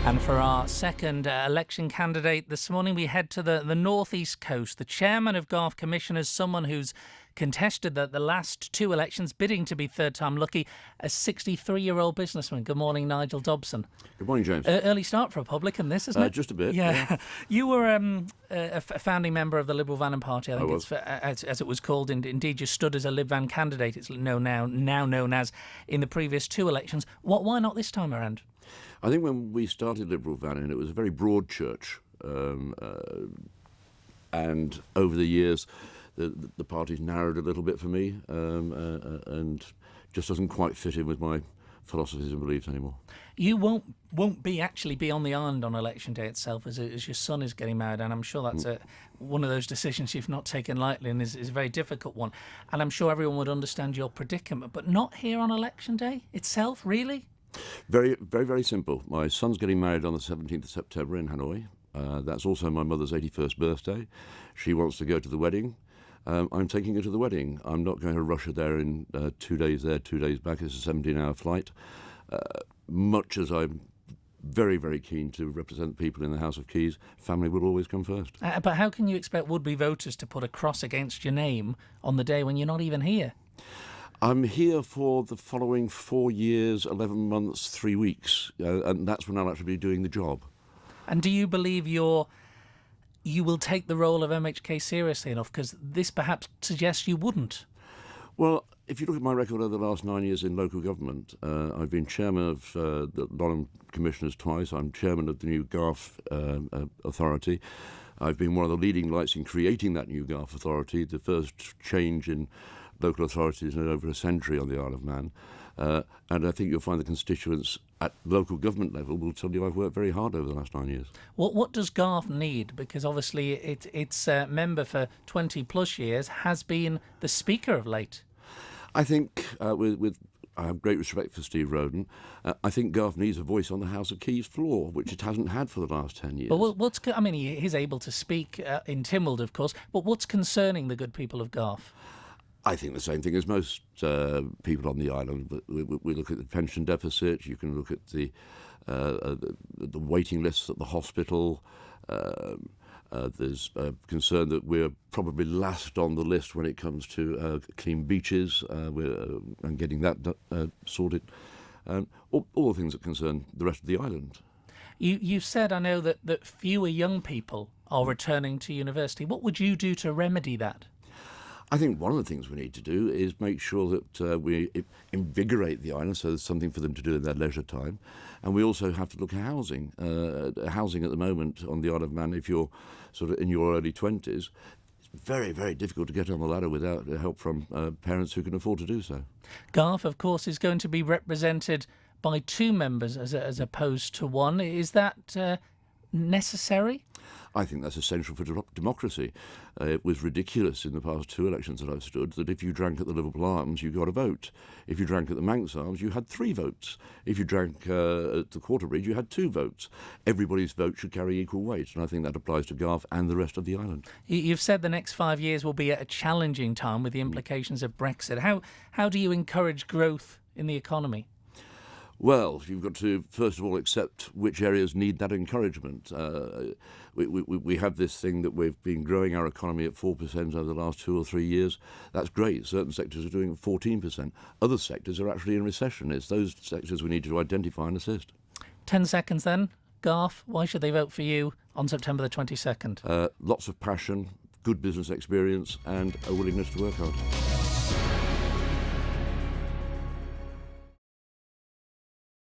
And for our second election candidate this morning, we head to the northeast coast. The chairman of Garff Commissioners, someone who's contested the last two elections, bidding to be third time lucky, a 63-year-old businessman. Good morning, Nigel Dobson. Good morning, James. Early start for a publican, this, isn't it? Just a bit. Yeah. You were a founding member of the Liberal Vannon Party, I think it's as it was called. Indeed, you stood as a Lib Van candidate, it's now known as, in the previous two elections. Why not this time around? I think when we started Liberal Vannon, it was a very broad church. And over the years, the party's narrowed a little bit for me and just doesn't quite fit in with my philosophies and beliefs anymore. You won't be on the island on election day itself as your son is getting married, and I'm sure that's one of those decisions you've not taken lightly and is a very difficult one. And I'm sure everyone would understand your predicament, but not here on election day itself, really? Very, very, very simple. My son's getting married on the 17th of September in Hanoi. That's also my mother's 81st birthday. She wants to go to the wedding. I'm taking her to the wedding. I'm not going to rush her there in 2 days there, 2 days back. It's a 17-hour flight. Much as I'm very, very keen to represent people in the House of Keys, family will always come first. But how can you expect would-be voters to put a cross against your name on the day when you're not even here? I'm here for the following 4 years, 11 months, 3 weeks, and that's when I'll actually be doing the job. And do you believe you will take the role of MHK seriously enough? Because this perhaps suggests you wouldn't. Well, if you look at my record over the last 9 years in local government, I've been chairman of the London Commissioners twice. I'm chairman of the new Garff Authority. I've been one of the leading lights in creating that new Garff Authority, the first change in local authorities in over a century on the Isle of Man. And I think you'll find the constituents at local government level will tell you I've worked very hard over the last 9 years. What does Garff need? Because obviously its member for 20 plus years has been the Speaker of late. I think I have great respect for Steve Roden. I think Garff needs a voice on the House of Keys floor, which it hasn't had for the last 10 years. But he's able to speak in Tynwald, of course, but what's concerning the good people of Garff? I think the same thing as most people on the island. We look at the pension deficit. You can look at the waiting lists at the hospital. There's concern that we're probably last on the list when it comes to clean beaches and getting that sorted. All the things that concern the rest of the island. You've said, I know, that fewer young people are returning to university. What would you do to remedy that? I think one of the things we need to do is make sure that we invigorate the island so there's something for them to do in their leisure time. And we also have to look at housing. Housing at the moment on the Isle of Man, if you're sort of in your early 20s, it's very, very difficult to get on the ladder without help from parents who can afford to do so. Garff, of course, is going to be represented by two members as opposed to one. Is that necessary? I think that's essential for democracy. It was ridiculous in the past two elections that I've stood that if you drank at the Liverpool Arms, you got a vote. If you drank at the Manx Arms, you had 3 votes. If you drank at the Quarterbridge, you had 2 votes. Everybody's vote should carry equal weight, and I think that applies to Garff and the rest of the island. You've said the next 5 years will be a challenging time with the implications of Brexit. How do you encourage growth in the economy? Well, you've got to, first of all, accept which areas need that encouragement. We have this thing that we've been growing our economy at 4% over the last 2 or 3 years. That's great. Certain sectors are doing 14%. Other sectors are actually in recession. It's those sectors we need to identify and assist. 10 seconds then. Garff, why should they vote for you on September the 22nd? Lots of passion, good business experience and a willingness to work hard.